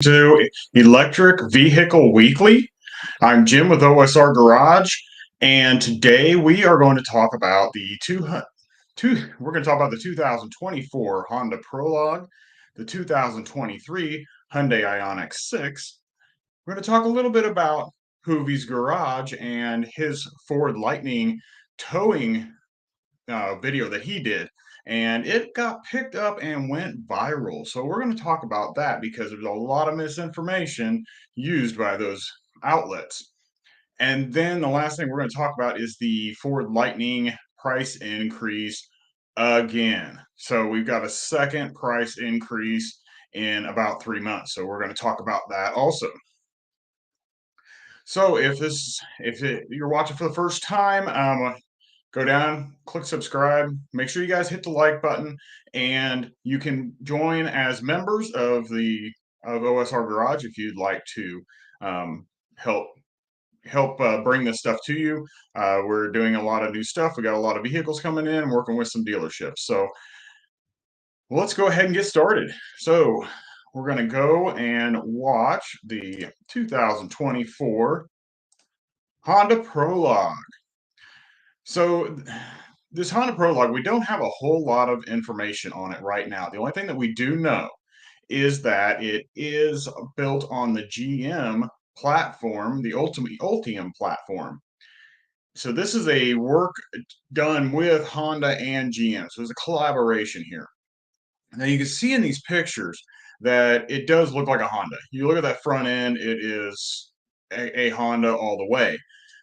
To Electric Vehicle Weekly. I'm Jim with OSR Garage, and today we are going to talk about we're going to talk about the 2024 Honda Prologue, the 2023 Hyundai Ioniq 6. We're going to talk a little bit about Hoovies Garage and his Ford Lightning towing video that he did, and it got picked up and went viral. So we're going to talk about that because there's a lot of misinformation used by those outlets. And then the last thing we're going to talk about is the Ford Lightning price increase again. So we've got a second price increase in about 3 months. So we're going to talk about that also. So you're watching for the first time, go down, click subscribe. Make sure you guys hit the like button, and you can join as members of OSR Garage if you'd like to help bring this stuff to you. We're doing a lot of new stuff. We got a lot of vehicles coming in, and working with some dealerships. So let's go ahead and get started. So we're going to go and watch the 2024 Honda Prologue. So this Honda Prologue, we don't have a whole lot of information on it right now. The only thing that we do know is that it is built on the GM platform, the Ultium platform. So this is a work done with Honda and GM. So there's a collaboration here. Now you can see in these pictures that it does look like a Honda. You look at that front end, it is a Honda all the way.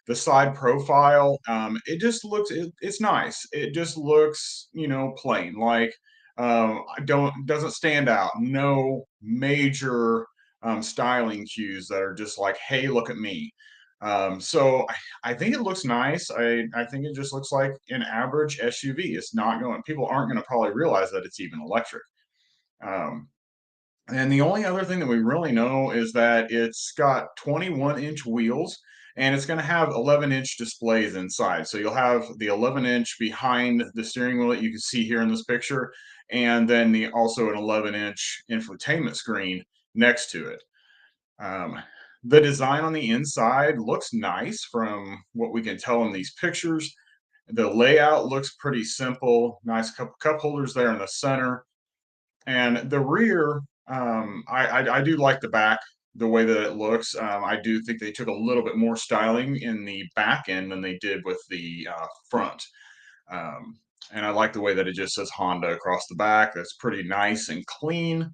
The side profile, it just looks, it's nice. It just looks, plain. Like, doesn't stand out. No major styling cues that are just like, hey, look at me. So I think it looks nice. I think it just looks like an average SUV. It's not going, people aren't going to probably realize that it's even electric. Um, and the only other thing that we really know is that it's got 21-inch wheels, and it's going to have 11-inch displays inside. So you'll have the 11-inch behind the steering wheel that you can see here in this picture, and then also an 11-inch infotainment screen next to it. The design on the inside looks nice from what we can tell in these pictures. The layout looks pretty simple. Nice cup holders there in the center. And the rear, I do like the back, the way that it looks. I do think they took a little bit more styling in the back end than they did with the front. And I like the way that it just says Honda across the back. That's pretty nice and clean.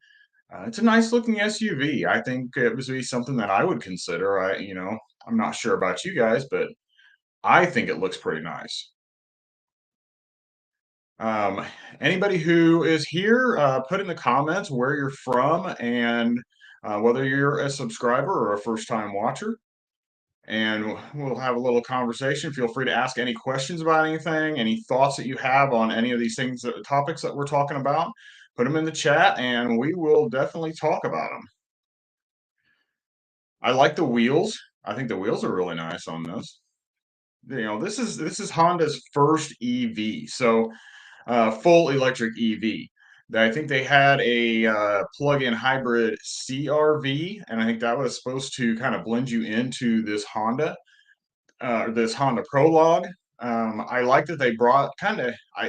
It's a nice looking SUV. I think it would be something that I would consider. I'm not sure about you guys, but I think it looks pretty nice. Um, Anybody who is here, put in the comments where you're from and whether you're a subscriber or a first-time watcher. And we'll have a little conversation. Feel free to ask any questions about anything, any thoughts that you have on any of these things, topics that we're talking about. Put them in the chat, and we will definitely talk about them. I like the wheels. I think the wheels are really nice on this. This is Honda's first EV. So full electric EV. I think they had a plug-in hybrid CRV, and I think that was supposed to kind of blend you into this Honda Prologue. I like that they brought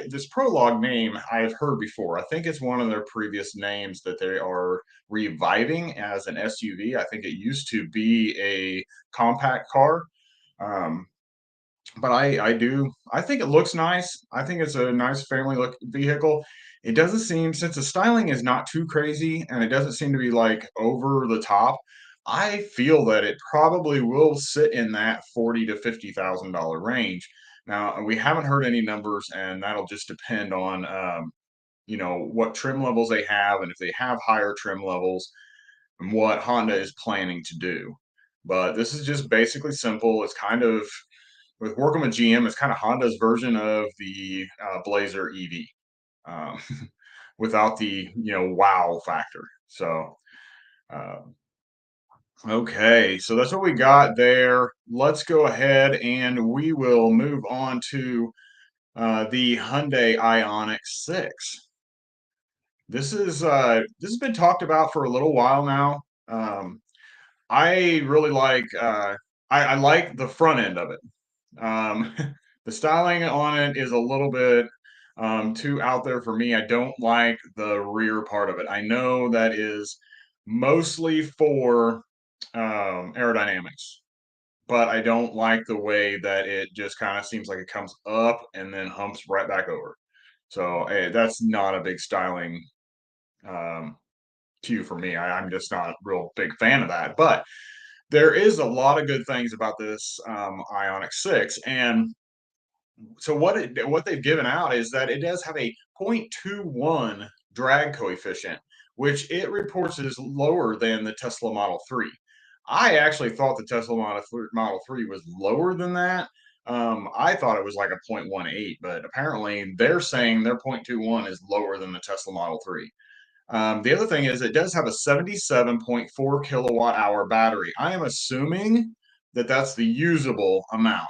this Prologue name I've heard before. I think it's one of their previous names that they are reviving as an SUV. I think it used to be a compact car. But I think it looks nice. I think it's a nice family look vehicle. It doesn't seem, since the styling is not too crazy and it doesn't seem to be like over the top, I feel that it probably will sit in that $40,000 to $50,000 range. Now, we haven't heard any numbers, and that'll just depend on what trim levels they have, and if they have higher trim levels, and what Honda is planning to do. But this is just basically simple. It's kind of, with working with GM, it's kind of Honda's version of the Blazer EV, um, without the wow factor. So uh, okay, so that's what we got there. Let's go ahead and we will move on to the Hyundai Ioniq 6. This has been talked about for a little while now. Um, I really like I like the front end of it. Um, the styling on it is a little bit too out there for me. I don't like the rear part of it. I know that is mostly for aerodynamics, but I don't like the way that it just kind of seems like it comes up and then humps right back over. So that's not a big styling um, cue for me. I'm just not a real big fan of that. But there is a lot of good things about this Ionic 6, and so what they've given out is that it does have a 0.21 drag coefficient, which it reports is lower than the Tesla Model 3. I actually thought the Tesla Model 3 was lower than that. I thought it was like a 0.18, but apparently they're saying their 0.21 is lower than the Tesla Model 3. The other thing is it does have a 77.4 kilowatt hour battery. I am assuming that that's the usable amount.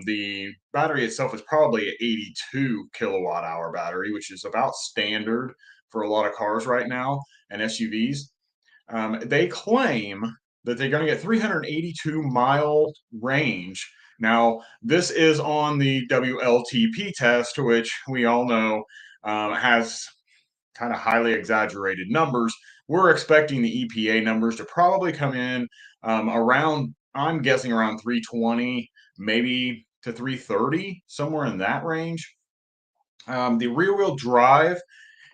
The battery itself is probably an 82 kilowatt hour battery, which is about standard for a lot of cars right now and SUVs. They claim that they're going to get 382-mile range. Now, this is on the WLTP test, which we all know has kind of highly exaggerated numbers. We're expecting the EPA numbers to probably come in around, I'm guessing around 320, maybe to 330, somewhere in that range. The rear wheel drive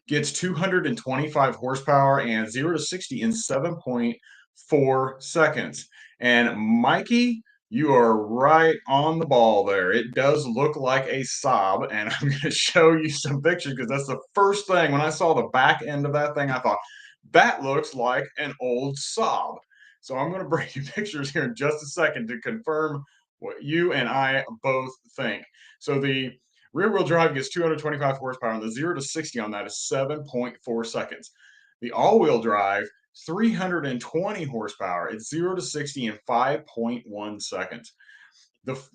gets 225 horsepower and 0 to 60 in 7.4 seconds. And Mikey, you are right on the ball there. It does look like a Saab, and I'm going to show you some pictures because that's the first thing. When I saw the back end of that thing, I thought, that looks like an old Saab. So I'm going to bring you pictures here in just a second to confirm what you and I both think. So the rear wheel drive gets 225 horsepower, and the 0 to 60 on that is 7.4 seconds. The all wheel drive, 320 horsepower. It's 0 to 60 in 5.1 seconds.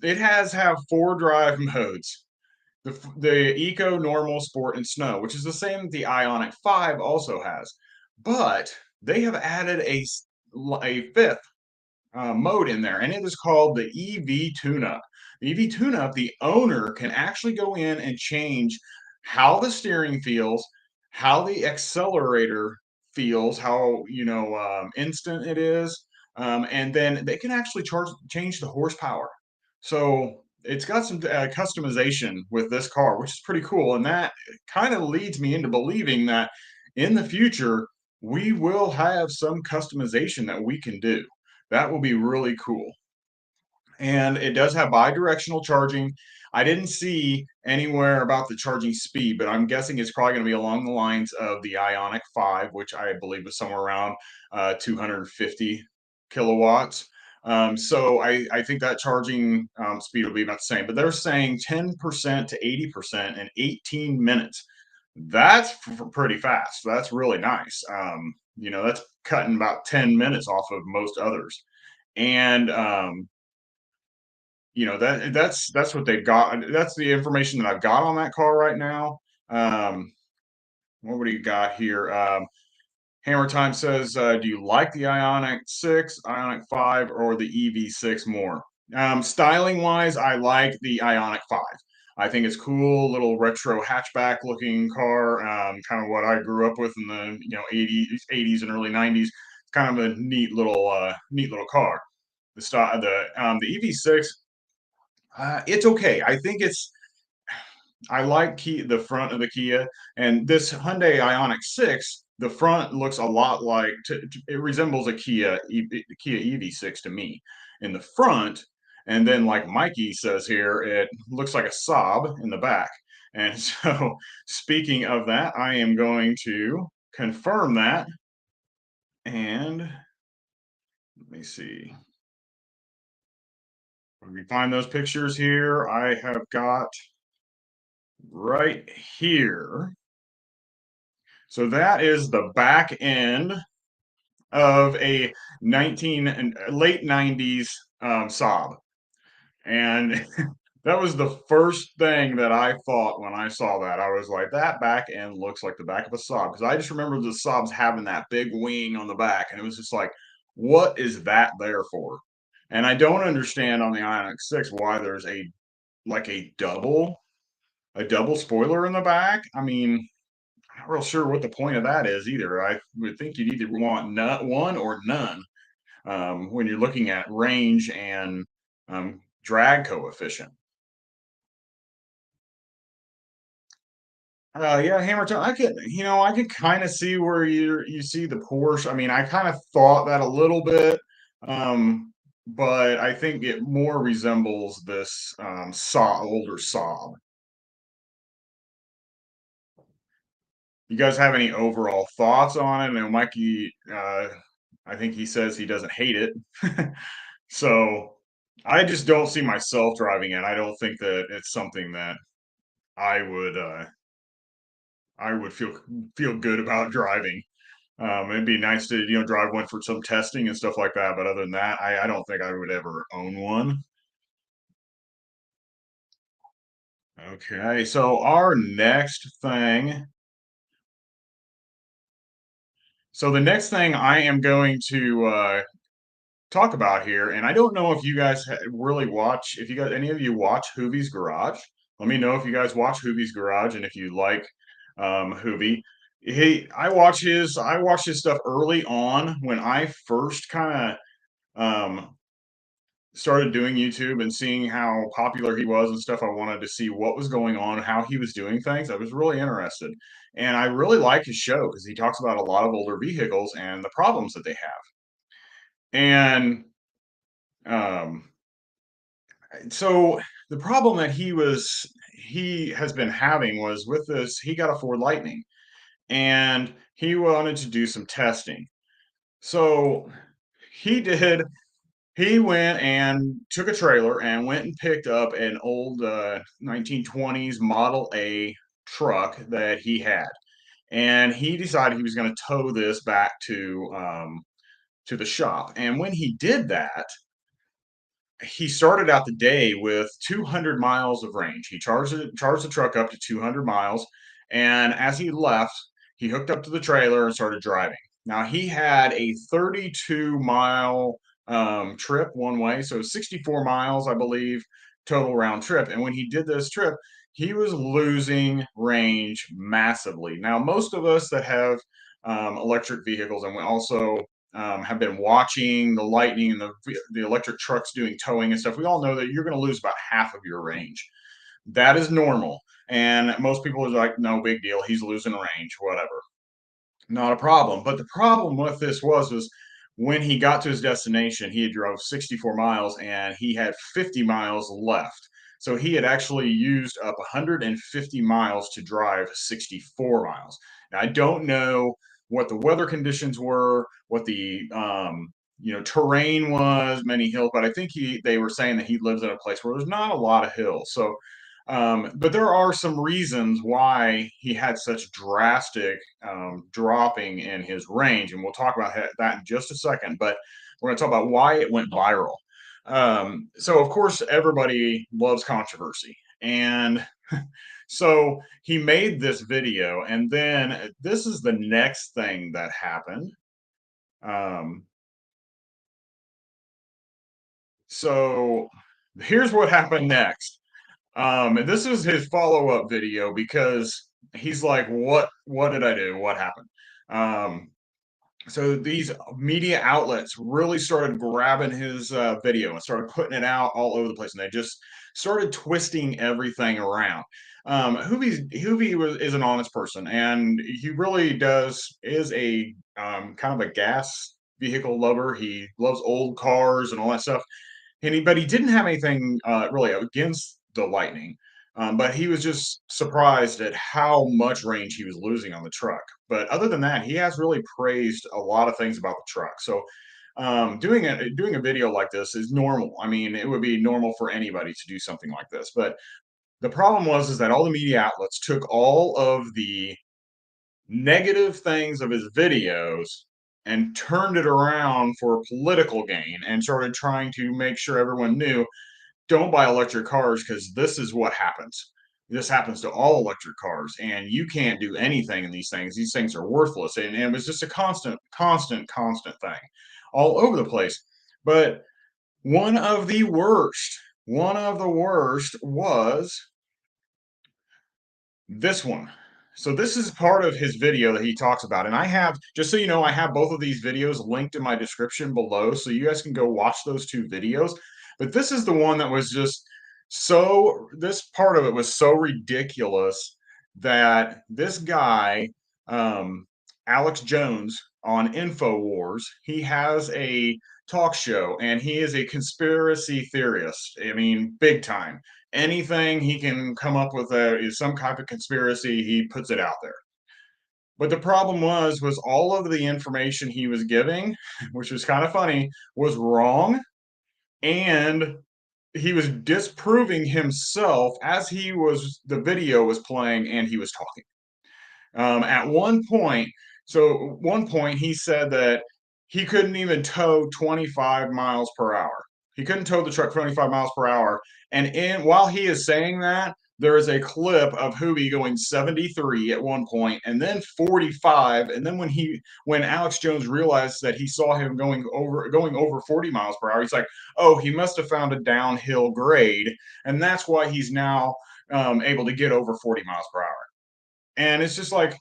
It has have four drive modes. The Eco, Normal, Sport, and Snow, which is the same that the Ioniq 5 also has. But they have added a fifth mode in there, and it is called the EV tune-up. The EV tune-up, the owner can actually go in and change how the steering feels, how the accelerator feels, how instant it is, and then they can actually change the horsepower. So it's got some customization with this car, which is pretty cool, and that kind of leads me into believing that in the future we will have some customization that we can do. That will be really cool. And it does have bi-directional charging. I didn't see anywhere about the charging speed, but I'm guessing it's probably going to be along the lines of the Ioniq 5, which I believe was somewhere around 250 kilowatts. So I think that charging speed will be about the same, but they're saying 10% to 80% in 18 minutes. That's pretty fast. That's really nice. That's cutting about 10 minutes off of most others. And that's what they've got. That's the information that I've got on that car right now. Um, what do you got here? Hammer Time says, do you like the Ioniq 6, Ioniq 5, or the EV6 more? Styling wise, I like the Ioniq 5. I think it's cool, little retro hatchback looking car, kind of what I grew up with in the 80s and early 90s. It's kind of a neat little car. The EV6, it's okay. I think I like the front of the Kia, and this Hyundai Ioniq 6, the front looks a lot like it resembles a Kia EV6 to me in the front, and then like Mikey says here, it looks like a Saab in the back. And so, speaking of that, I am going to confirm that, and let me see. When we find those pictures here, I have got right here. So that is the back end of a late 90s Saab. And That was the first thing that I thought when I saw that. I was like, that back end looks like the back of a Saab because I just remember the Saabs having that big wing on the back, and it was just like, what is that there for? And I don't understand on the Ioniq 6 why there's a like a double spoiler in the back. I mean, I'm not real sure what the point of that is either. I would think you'd either want one or none when you're looking at range and drag coefficient. Yeah, hammer time. I could kind of see where you see the Porsche. I mean, I kind of thought that a little bit, but I think it more resembles this older Saab. You guys have any overall thoughts on it? And Mikey, I think he says he doesn't hate it. So I just don't see myself driving it. I don't think that it's something that I would uh, I would feel good about driving. It'd be nice to drive one for some testing and stuff like that. But other than that, I don't think I would ever own one. Okay, so our next thing. So the next thing I am going to talk about here, and I don't know if you guys really watch, if you guys, any of you watch Hoovies Garage. Let me know if you guys watch Hoovies Garage and if you like Hoovie. I watched his stuff early on when I first kind of started doing YouTube and seeing how popular he was and stuff. I wanted to see what was going on, how he was doing things. I was really interested. And I really like his show because he talks about a lot of older vehicles and the problems that they have. And um, so the problem that he has been having was with this, he got a Ford Lightning and he wanted to do some testing. So he did he went and took a trailer and went and picked up an old 1920s Model A truck that he had. And he decided he was going to tow this back to the shop. And when he did that, he started out the day with 200 miles of range. He charged the truck up to 200 miles, and as he left, he hooked up to the trailer and started driving. Now he had a 32-mile trip one way, so 64 miles, I believe, total round trip. And when he did this trip, he was losing range massively. Now, most of us that have electric vehicles, and we also have been watching the Lightning and the electric trucks doing towing and stuff, we all know that you're going to lose about half of your range. That is normal. And most people are like, no big deal. He's losing range, whatever. Not a problem. But the problem with this was when he got to his destination, he had drove 64 miles and he had 50 miles left. So he had actually used up 150 miles to drive 64 miles. Now, I don't know what the weather conditions were, what the terrain was, many hills, but I think they were saying that he lives in a place where there's not a lot of hills. So but there are some reasons why he had such drastic dropping in his range, and we'll talk about that in just a second. But we're going to talk about why it went viral. So, of course, everybody loves controversy, and so he made this video, and then this is the next thing that happened. Um, so here's what happened next. And this is his follow-up video because he's like, what did I do? What happened? Um, so these media outlets really started grabbing his video and started putting it out all over the place, and they just started twisting everything around. Hoovie is an honest person, and he really is a kind of a gas vehicle lover. He loves old cars and all that stuff but he didn't have anything really against the Lightning. But he was just surprised at how much range he was losing on the truck. But other than that, he has really praised a lot of things about the truck. So doing a video like this is normal. I mean, it would be normal for anybody to do something like this. But the problem is that all the media outlets took all of the negative things of his videos and turned it around for political gain and started trying to make sure everyone knew don't buy electric cars because this is what happens. This happens to all electric cars, and you can't do anything in these things. These things are worthless. And it was just a constant thing all over the place. But one of the worst was this one. So this is part of his video that he talks about. And I have, just so you know, I have both of these videos linked in my description below. So you guys can go watch those two videos. But this is the one that was just this part of it was so ridiculous that this guy, um, Alex Jones on InfoWars, he has a talk show and he is a conspiracy theorist. I mean, big time. Anything he can come up with is some type of conspiracy, he puts it out there. But the problem was all of the information he was giving, which was kind of funny, was wrong, and he was disproving himself as the video was playing and he was talking. At one point, he said that he couldn't even tow 25 miles per hour. He couldn't tow the truck 25 miles per hour. And while he is saying that, there is a clip of Hoovie going 73 at one point, and then 45. And then when Alex Jones realized that he saw him going over 40 miles per hour, he's like, "Oh, he must have found a downhill grade, and that's why he's now able to get over 40 miles per hour." And it's just like,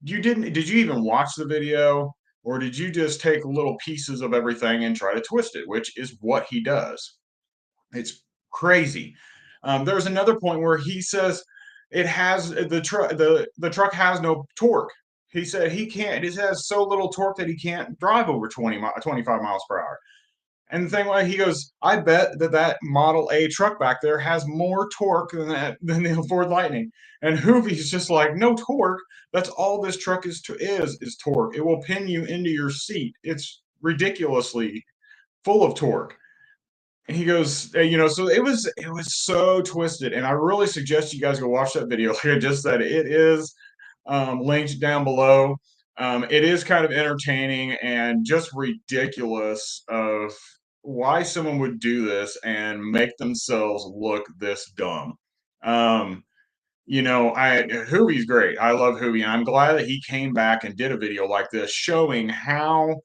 did you even watch the video, or did you just take little pieces of everything and try to twist it, which is what he does. It's crazy. There's another point where he says it has the truck has no torque. He said he can't. It has so little torque that he can't drive over 25 miles per hour. And the thing why he goes, I bet that Model A truck back there has more torque than the Ford Lightning. And Hoovie's just like, no torque. That's all this truck is torque. It will pin you into your seat. It's ridiculously full of torque. And he goes, so it was so twisted. And I really suggest you guys go watch that video. Like I just said, it is linked down below. It is kind of entertaining and just ridiculous of why someone would do this and make themselves look this dumb. Um, Hoovie's great. I love Hoovie, and I'm glad that he came back and did a video like this showing how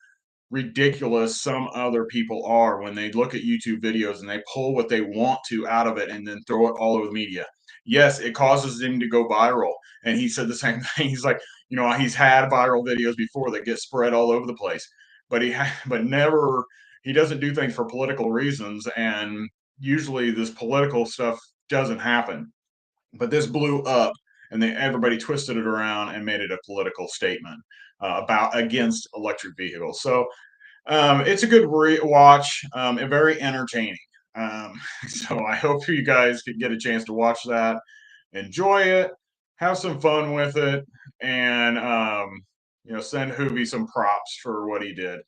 ridiculous some other people are when they look at YouTube videos and they pull what they want to out of it and then throw it all over the media. Yes, it causes them to go viral. And he said the same thing. He's like, he's had viral videos before that get spread all over the place, but never, he doesn't do things for political reasons. And usually this political stuff doesn't happen. But this blew up, and everybody twisted it around and made it a political statement about against electric vehicles. So it's a good watch, and very entertaining. So I hope you guys could get a chance to watch that, enjoy it, have some fun with it, and send Hoovie some props for what he did.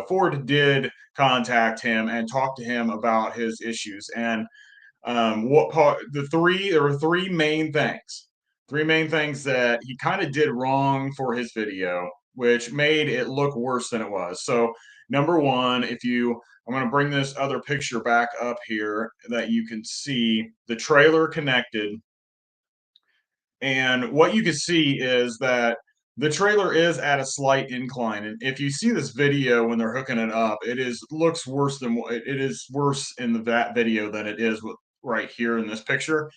Ford did contact him and talk to him about his issues, and what part there were three main things that he kind of did wrong for his video, which made it look worse than it was. So number one, I'm going to bring this other picture back up here that you can see the trailer connected, and what you can see is that the trailer is at a slight incline. And if you see this video when they're hooking it up, looks worse than it is worse in that video than it is right here in this picture.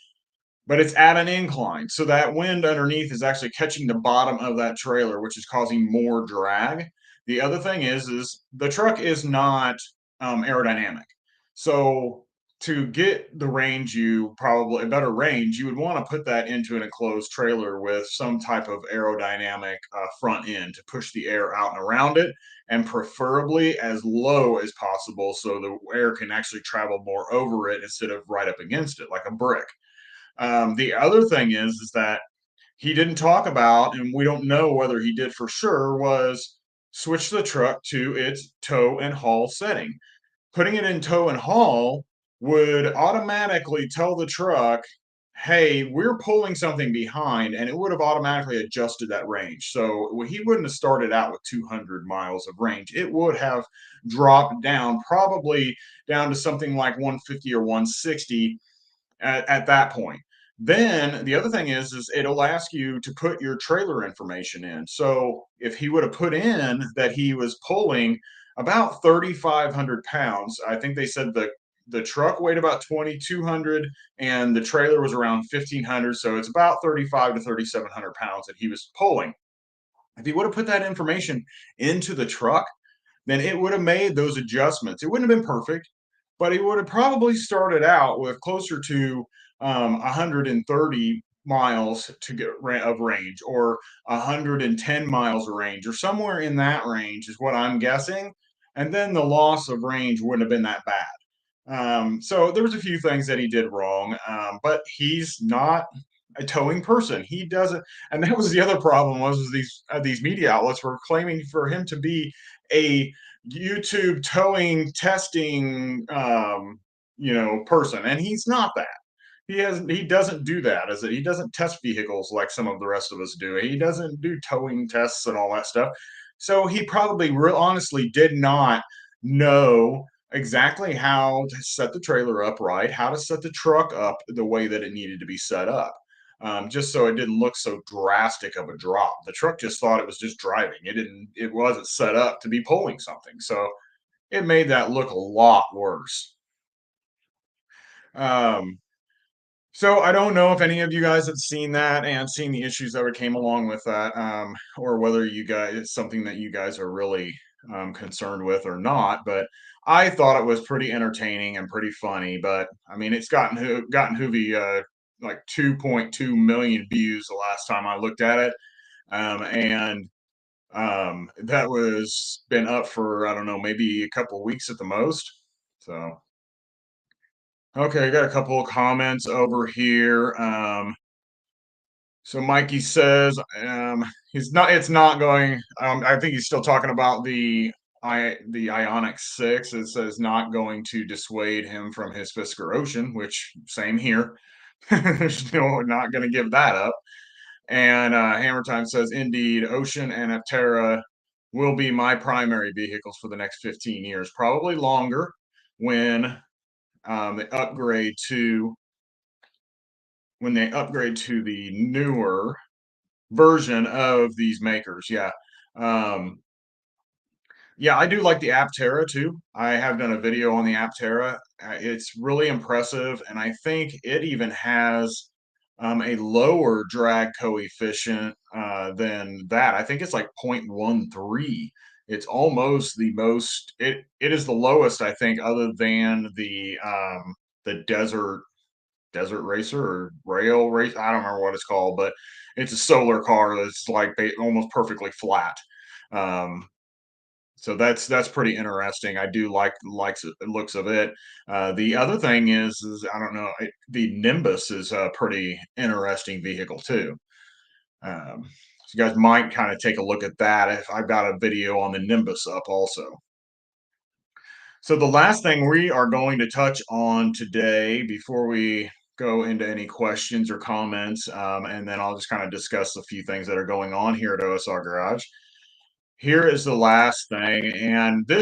But it's at an incline, so that wind underneath is actually catching the bottom of that trailer, which is causing more drag. The other thing is the truck is not aerodynamic. So to get the range, a better range, you would want to put that into an enclosed trailer with some type of aerodynamic front end to push the air out and around it, and preferably as low as possible so the air can actually travel more over it instead of right up against it like a brick. The other thing is that he didn't talk about, and we don't know whether he did for sure, was switch the truck to its tow and haul setting. Putting it in tow and haul would automatically tell the truck hey, we're pulling something behind, and it would have automatically adjusted that range. So he wouldn't have started out with 200 miles of range. It would have dropped down, probably down to something like 150 or 160 at that point. Then the other thing is it'll ask you to put your trailer information in. So if he would have put in that he was pulling about 3,500 pounds, I think they said the truck weighed about 2,200 and the trailer was around 1,500. So it's about 35 to 3,700 pounds that he was pulling. If he would have put that information into the truck, then it would have made those adjustments. It wouldn't have been perfect, but he would have probably started out with closer to 130 miles to get of range, or 110 miles of range, or somewhere in that range is what I'm guessing. And then the loss of range wouldn't have been that bad. So there was a few things that he did wrong, but he's not a towing person. He doesn't, and that was the other problem was these media outlets were claiming for him to be a YouTube towing testing person, and he's not that. He doesn't do that as he doesn't test vehicles like some of the rest of us do. He doesn't do towing tests and all that stuff. So he probably real honestly did not know exactly how to set the trailer up right, how to set the truck up the way that it needed to be set up. Just so it didn't look so drastic of a drop. The truck just thought it was just driving. It wasn't set up to be pulling something. So it made that look a lot worse. Um, so I don't know if any of you guys have seen that and seen the issues that came along with that, or whether you guys it's something that you guys are really concerned with or not. But I thought it was pretty entertaining and pretty funny. But I mean, it's gotten Hoovie like 2.2 million views the last time I looked at it, and that was been up for I don't know maybe a couple of weeks at the most. So. Okay, I got a couple of comments over here. So Mikey says he's not. It's not going. I think he's still talking about the Ioniq 6. It says not going to dissuade him from his Fisker Ocean, which same here. Still not going to give that up. And Hammer Time says indeed, Ocean and Aptera will be my primary vehicles for the next 15 years, probably longer when they upgrade to the newer version of these makers. Yeah. Um, yeah, I do like the Aptera too. I have done a video on the Aptera. It's really impressive, and I think it even has a lower drag coefficient than that. I think it's like 0.13. It's almost the most. It is the lowest, I think, other than the desert racer or rail race. I don't remember what it's called, but it's a solar car that's like almost perfectly flat. Um, so that's pretty interesting. I do likes it, looks of it. The other thing is I don't know. The Nimbus is a pretty interesting vehicle too. So you guys might kind of take a look at that. If I've got a video on the Nimbus up also. So the last thing we are going to touch on today before we go into any questions or comments, and then I'll just kind of discuss a few things that are going on here at OSR Garage. Here is the last thing, and it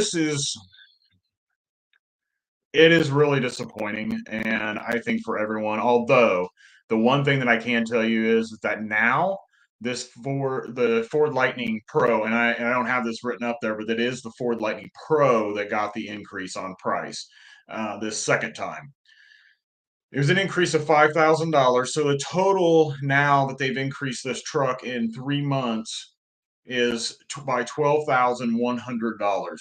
is really disappointing, and I think for everyone. Although the one thing that I can tell you is that now the Ford Lightning Pro, and I don't have this written up there, but it is the Ford Lightning Pro that got the increase on price this second time. It was an increase of $5,000. So the total now that they've increased this truck in 3 months is by $12,100.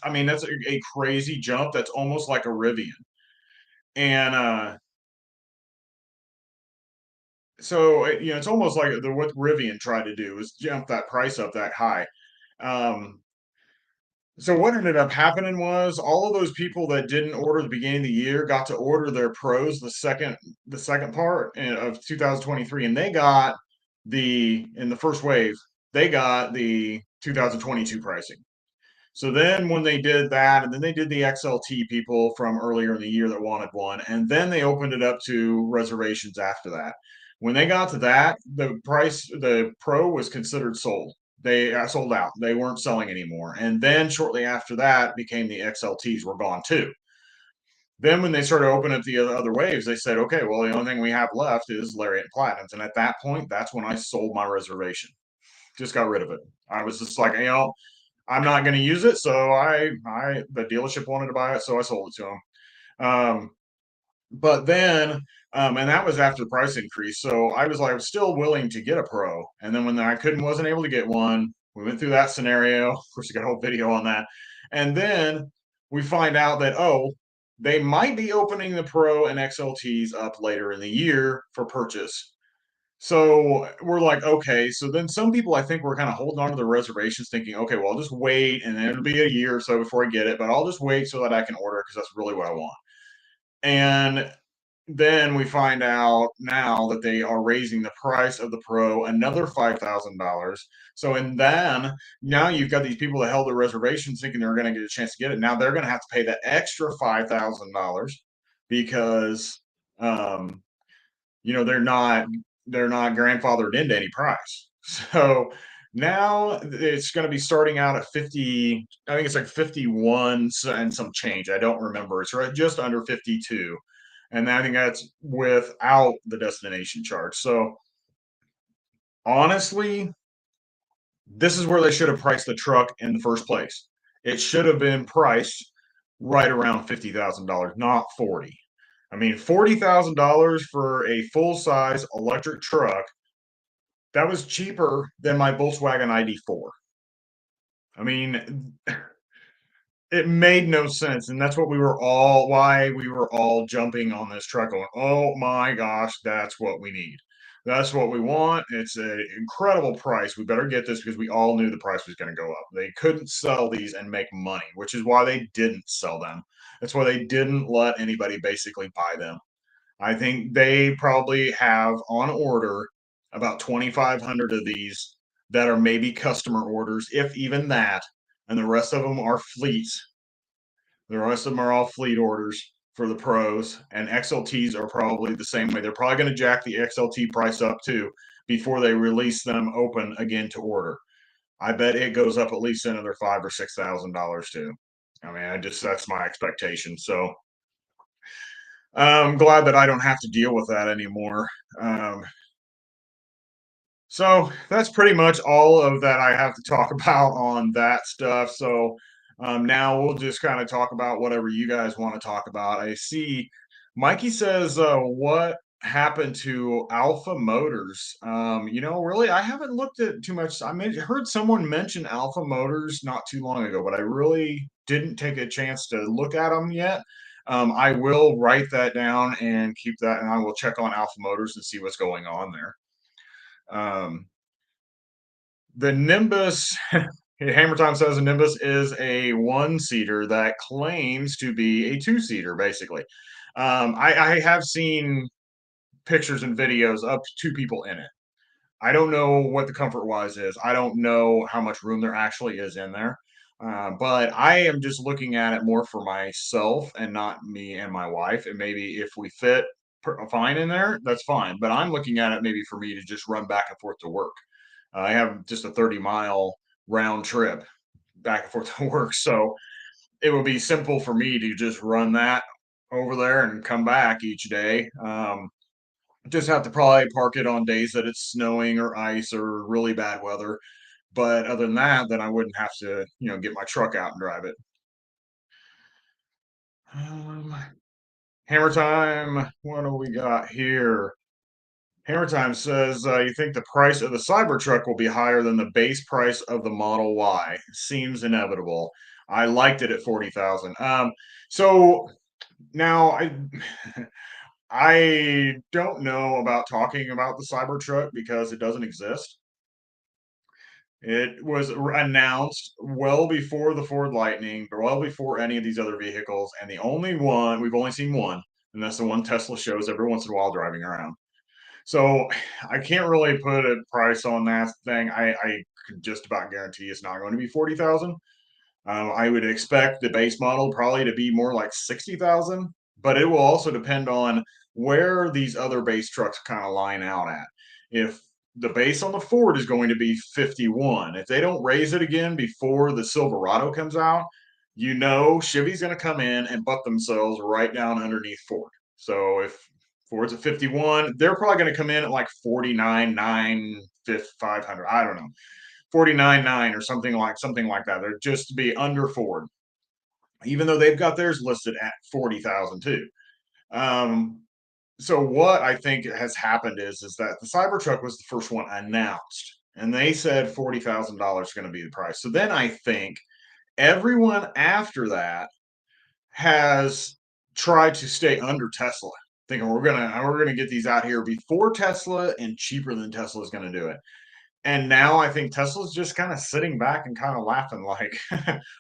I mean, that's a crazy jump. That's almost like a Rivian. And so it's almost like what Rivian tried to do is jump that price up that high. Um, so what ended up happening was all of those people that didn't order the beginning of the year got to order their pros the second part of 2023, and they got in the first wave they got the 2022 pricing. So then when they did that, and then they did the XLT people from earlier in the year that wanted one, and then they opened it up to reservations after that. When they got to that, the Pro was considered sold. They sold out. They weren't selling anymore. And then shortly after that became the XLTs were gone too. Then when they started opening up the other waves, they said, okay, well, the only thing we have left is Lariat and Platinums. And at that point, that's when I sold my reservation. Just got rid of it. I was just like, I'm not going to use it. So the dealership wanted to buy it. So I sold it to them. But then, and that was after the price increase. So I was still willing to get a Pro. And then when I wasn't able to get one, we went through that scenario. Of course, you got a whole video on that. And then we find out that, they might be opening the Pro and XLTs up later in the year for purchase. So we're like, okay. So then some people, I think, were kind of holding on to the reservations, thinking, okay, well, I'll just wait, and then it'll be a year or so before I get it, but I'll just wait so that I can order it because that's really what I want. And then we find out now that they are raising the price of the Pro another $5,000. So, and then now you've got these people that held their reservations thinking they're going to get a chance to get it. Now they're going to have to pay that extra $5,000 because, um, they're not grandfathered into any price. So now it's going to be starting out at 50. I think it's like 51 and some change. I don't remember. It's right just under 52. And I think that's without the destination charge. So honestly, this is where they should have priced the truck in the first place. It should have been priced right around $50,000, not 40. I mean, $40,000 for a full-size electric truck, that was cheaper than my Volkswagen ID4. I mean, it made no sense, and that's why we were all jumping on this truck going, oh my gosh, that's what we need. That's what we want. It's an incredible price. We better get this because we all knew the price was going to go up. They couldn't sell these and make money, which is why they didn't sell them. That's why they didn't let anybody basically buy them. I think they probably have on order about 2,500 of these that are maybe customer orders, if even that, and the rest of them are fleets. The rest of them are all fleet orders for the pros, and XLTs are probably the same way. They're probably going to jack the XLT price up too before they release them open again to order. I bet it goes up at least another $5,000 or $6,000 too. I mean, that's my expectation. So I'm glad that I don't have to deal with that anymore. Um, so that's pretty much all of that I have to talk about on that stuff. So now we'll just kind of talk about whatever you guys want to talk about. I see Mikey says, what happened to Alpha Motors? Really, I haven't looked at too much. Heard someone mention Alpha Motors not too long ago, but I really didn't take a chance to look at them yet. I will write that down and keep that, and I will check on Alpha Motors and see what's going on there. The Nimbus, Hammer Time says the Nimbus is a one-seater that claims to be a two-seater, basically. I have seen pictures and videos of two people in it. I don't know what the comfort-wise is. I don't know how much room there actually is in there. But I am just looking at it more for myself and not me and my wife. And maybe if we fit fine in there, that's fine. But I'm looking at it maybe for me to just run back and forth to work. I have just a 30-mile round trip back and forth to work. So it would be simple for me to just run that over there and come back each day. Just have to probably park it on days that it's snowing or ice or really bad weather. But other than that, then I wouldn't have to, get my truck out and drive it. Um, Hammer Time, what do we got here? Hammer Time says, you think the price of the Cybertruck will be higher than the base price of the Model Y? Seems inevitable. I liked it at 40,000. So now I don't know about talking about the Cybertruck because it doesn't exist. It was announced well before the Ford Lightning, or well before any of these other vehicles, and the only one we've only seen one, and that's the one Tesla shows every once in a while driving around. So I can't really put a price on that thing. I could just about guarantee it's not going to be 40,000. I would expect the base model probably to be more like 60,000, but it will also depend on where these other base trucks kind of line out at. If the base on the Ford is going to be 51, if they don't raise it again before the Silverado comes out, you know Chevy's going to come in and butt themselves right down underneath Ford. So if Ford's at 51, they're probably going to come in at like 49, 9, 500. I don't know. 49.9 or something like that. They're just to be under Ford, even though they've got theirs listed at 40,000 too. Um, so what I think has happened is that the Cybertruck was the first one announced, and they said $40,000 is going to be the price. So then I think everyone after that has tried to stay under Tesla, thinking we're gonna get these out here before Tesla and cheaper than Tesla is going to do it. And now I think Tesla's just kind of sitting back and kind of laughing like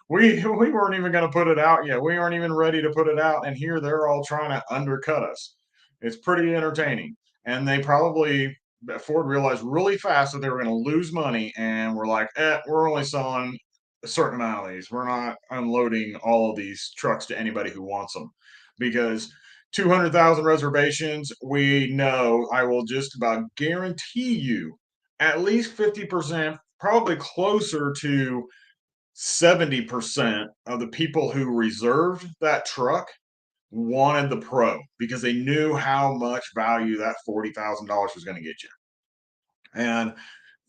we weren't even going to put it out yet. We aren't even ready to put it out, and here they're all trying to undercut us. It's pretty entertaining. And they probably Ford realized really fast that they were going to lose money, and we're like, we're only selling a certain amount of these. We're not unloading all of these trucks to anybody who wants them because 200,000 reservations, we know I will just about guarantee you at least 50%, probably closer to 70% of the people who reserved that truck wanted the Pro because they knew how much value that $40,000 was going to get you. And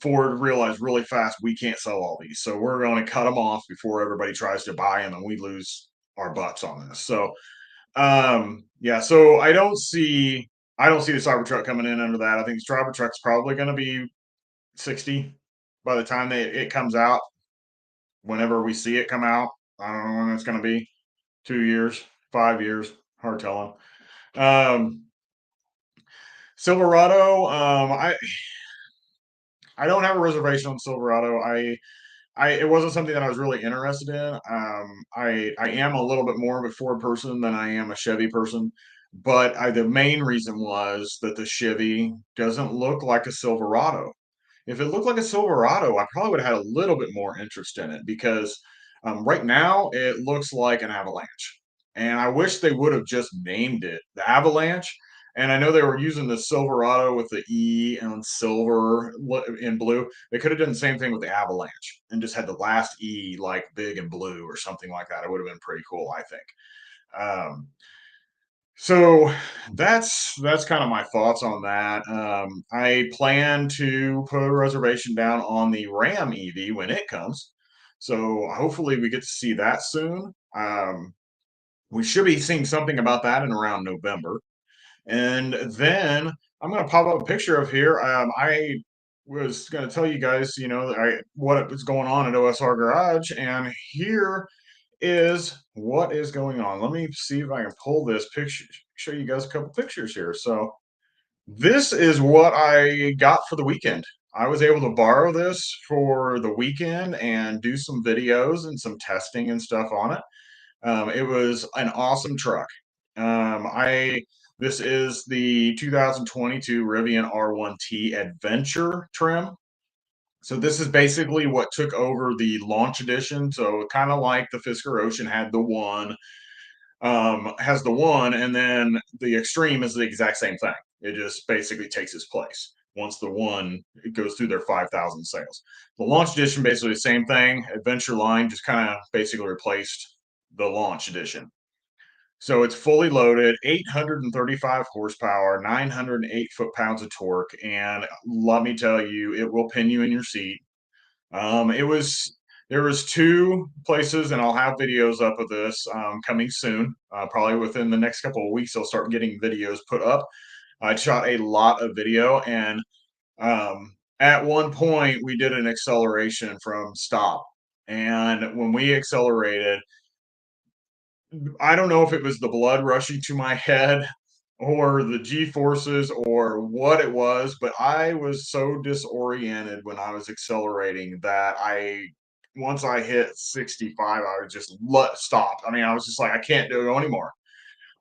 Ford realized really fast we can't sell all these. So we're going to cut them off before everybody tries to buy them and we lose our butts on this. So yeah, so I don't see the Cybertruck coming in under that. I think the Cybertruck's probably going to be 60 by the time it comes out, whenever we see it come out. I don't know when it's going to be. 2 years, 5 years, hard telling. Um, Silverado, I don't have a reservation on Silverado. It wasn't something that I was really interested in. I am a little bit more of a Ford person than I am a Chevy person, but the main reason was that the Chevy doesn't look like a Silverado. If it looked like a Silverado, I probably would have had a little bit more interest in it because right now it looks like an Avalanche. And I wish they would have just named it the Avalanche. And I know they were using the Silverado with the E and silver in blue. They could have done the same thing with the Avalanche and just had the last E like big and blue or something like that. It would have been pretty cool, I think. Um, so that's kind of my thoughts on that. I plan to put a reservation down on the Ram EV when it comes. So hopefully we get to see that soon. We should be seeing something about that in around November. And then I'm going to pop up a picture of here. I was going to tell you guys, what was going on at OSR Garage, and here is what is going on. Let me see if I can pull this picture, show you guys a couple pictures here. So this is what I got for the weekend. I was able to borrow this for the weekend and do some videos and some testing and stuff on it. It was an awesome truck. I This is the 2022 Rivian R1T Adventure trim. So this is basically what took over the launch edition. So kind of like the Fisker Ocean had the one, has the one, and then the Extreme is the exact same thing. It just basically takes its place once the one it goes through their 5,000 sales. The launch edition basically the same thing. Adventure line just kind of basically replaced the launch edition. So it's fully loaded, 835 horsepower, 908 foot-pounds of torque, and let me tell you, it will pin you in your seat. It was There was two places, and I'll have videos up of this coming soon. Probably within the next couple of weeks, I'll start getting videos put up. I shot a lot of video, and at one point we did an acceleration from stop, and when we accelerated, I don't know if it was the blood rushing to my head or the G forces or what it was, but I was so disoriented when I was accelerating that once I hit 65, I was just stop. I mean, I was just like, I can't do it anymore.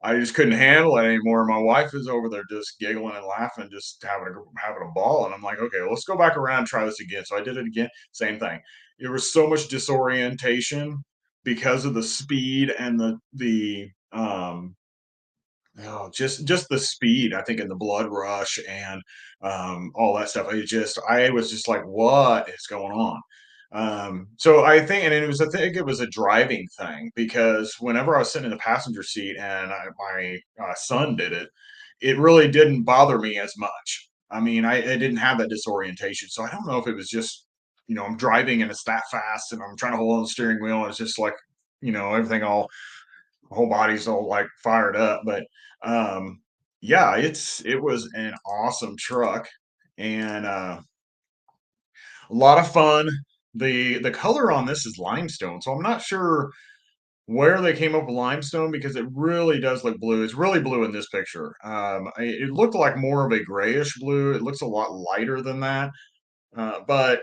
I just couldn't handle it anymore. My wife is over there just giggling and laughing, just having a ball. And I'm like, okay, let's go back around and try this again. So I did it again. Same thing. There was so much disorientation because of the speed and oh, just the speed, I think, and the blood rush and all that stuff. I was just like, what is going on? So I think, and I think it was a driving thing because whenever I was sitting in the passenger seat and my son did it, it really didn't bother me as much. I mean, I didn't have that disorientation. So I don't know if it was just, I'm driving and it's that fast and I'm trying to hold on the steering wheel and it's just like, everything all whole body's all like fired up. But yeah, it was an awesome truck and a lot of fun. The color on this is limestone, so I'm not sure where they came up with limestone because it really does look blue. It's really blue in this picture. It looked like more of a grayish blue. It looks a lot lighter than that, but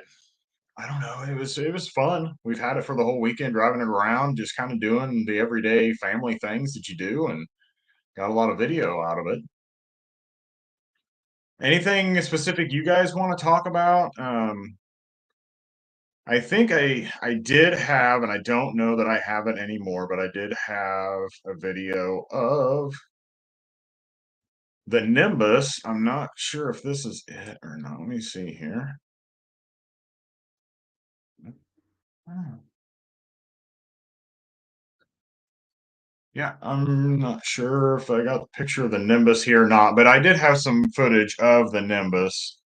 I don't know. It was fun. We've had it for the whole weekend, driving it around, just kind of doing the everyday family things that you do, and got a lot of video out of it. Anything specific you guys want to talk about? I think I did have, and I don't know that I have it anymore, but I did have a video of the Nimbus. I'm not sure if this is it or not. Let me see here. Oh, yeah, I'm not sure if I got the picture of the Nimbus here or not, but I did have some footage of the Nimbus.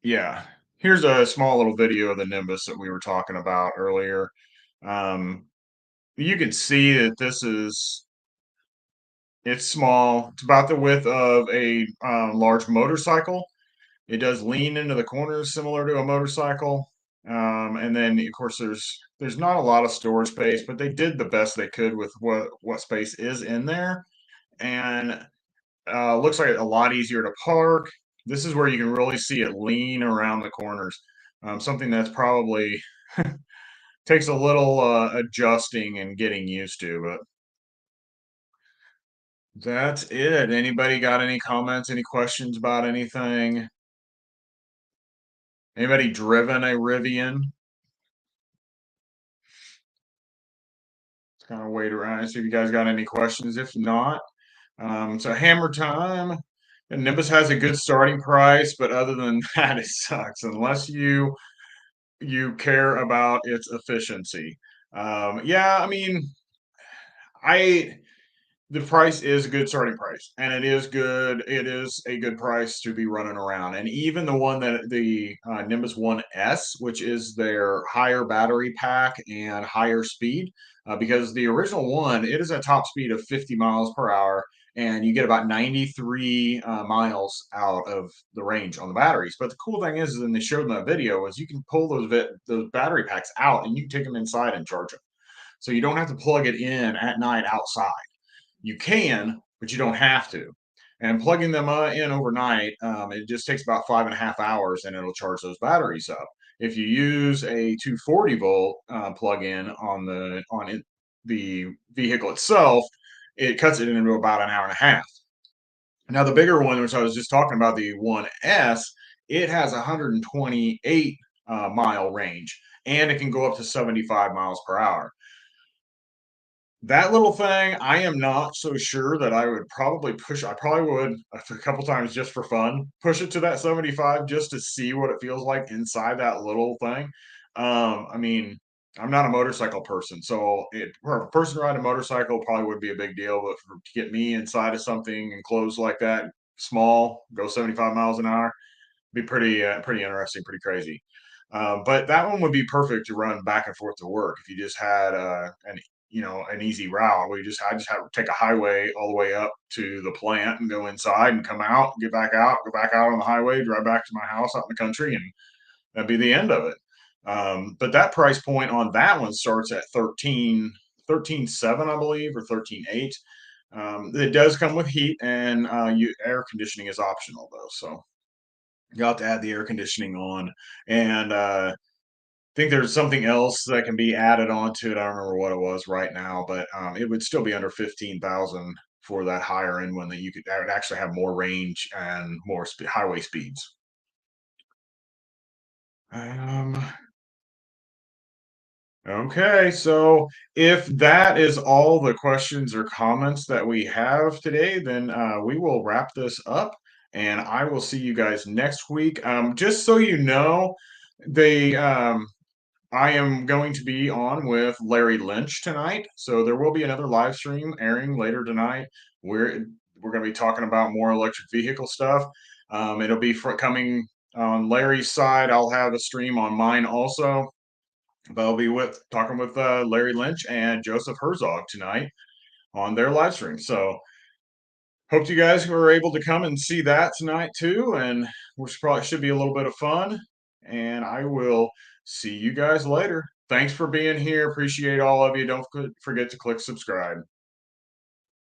Yeah. Here's a small little video of the Nimbus that we were talking about earlier. Um, you can see that it's small. It's about the width of a large motorcycle. It does lean into the corners similar to a motorcycle. And then of course there's not a lot of storage space, but they did the best they could with what space is in there. And looks like a lot easier to park. This is where you can really see it lean around the corners. Something that's probably takes a little adjusting and getting used to, but that's it. Anybody got any comments, any questions about anything? Anybody driven a Rivian? Let's kind of wait around and see if you guys got any questions. If not, so hammer time. And Nimbus has a good starting price, but other than that, it sucks unless you care about its efficiency. Yeah, I mean, I the price is a good starting price, and it is good. It is a good price to be running around, and even the one that the Nimbus One S, which is their higher battery pack and higher speed, because the original one it is a top speed of 50 miles per hour, and you get about 93 miles out of the range on the batteries. But the cool thing is, and they showed in that video, is you can pull those battery packs out, and you can take them inside and charge them. So you don't have to plug it in at night outside. You can, but you don't have to. And plugging them in overnight, it just takes about 5.5 hours, and it'll charge those batteries up. If you use a 240 volt plug-in the vehicle itself, it cuts it into about an hour and a half. Now the bigger one, which I was just talking about, the 1S, it has 128 mile range, and it can go up to 75 miles per hour. That little thing, I am not so sure that I would probably push. I probably would a couple times just for fun, push it to that 75 just to see what it feels like inside that little thing. I mean, I'm not a motorcycle person, so for a person riding a motorcycle probably would be a big deal. But to get me inside of something enclosed like that, small, go 75 miles an hour, be pretty interesting, pretty crazy. But that one would be perfect to run back and forth to work if you just had an easy route where I just have to take a highway all the way up to the plant and go inside and come out, get back out, go back out on the highway, drive back to my house out in the country, and that'd be the end of it. But that price point on that one starts at 13.7, I believe, or 13.8. It does come with heat, and air conditioning is optional though, so you have to add the air conditioning on. And think there's something else that can be added onto it. I don't remember what it was right now, but it would still be under 15,000 for that higher end one that would actually have more range and more highway speeds. Um, Okay, so if that is all the questions or comments that we have today, then we will wrap this up, and I will see you guys next week. Just so you know, they I am going to be on with Larry Lynch tonight, so there will be another live stream airing later tonight. We're going to be talking about more electric vehicle stuff. It'll be coming on Larry's side. I'll have a stream on mine also. But I'll be with talking with Larry Lynch and Joseph Herzog tonight on their live stream. So hope you guys were able to come and see that tonight too. And which probably should be a little bit of fun. And I will see you guys later. Thanks for being here. Appreciate all of you. Don't forget to click subscribe.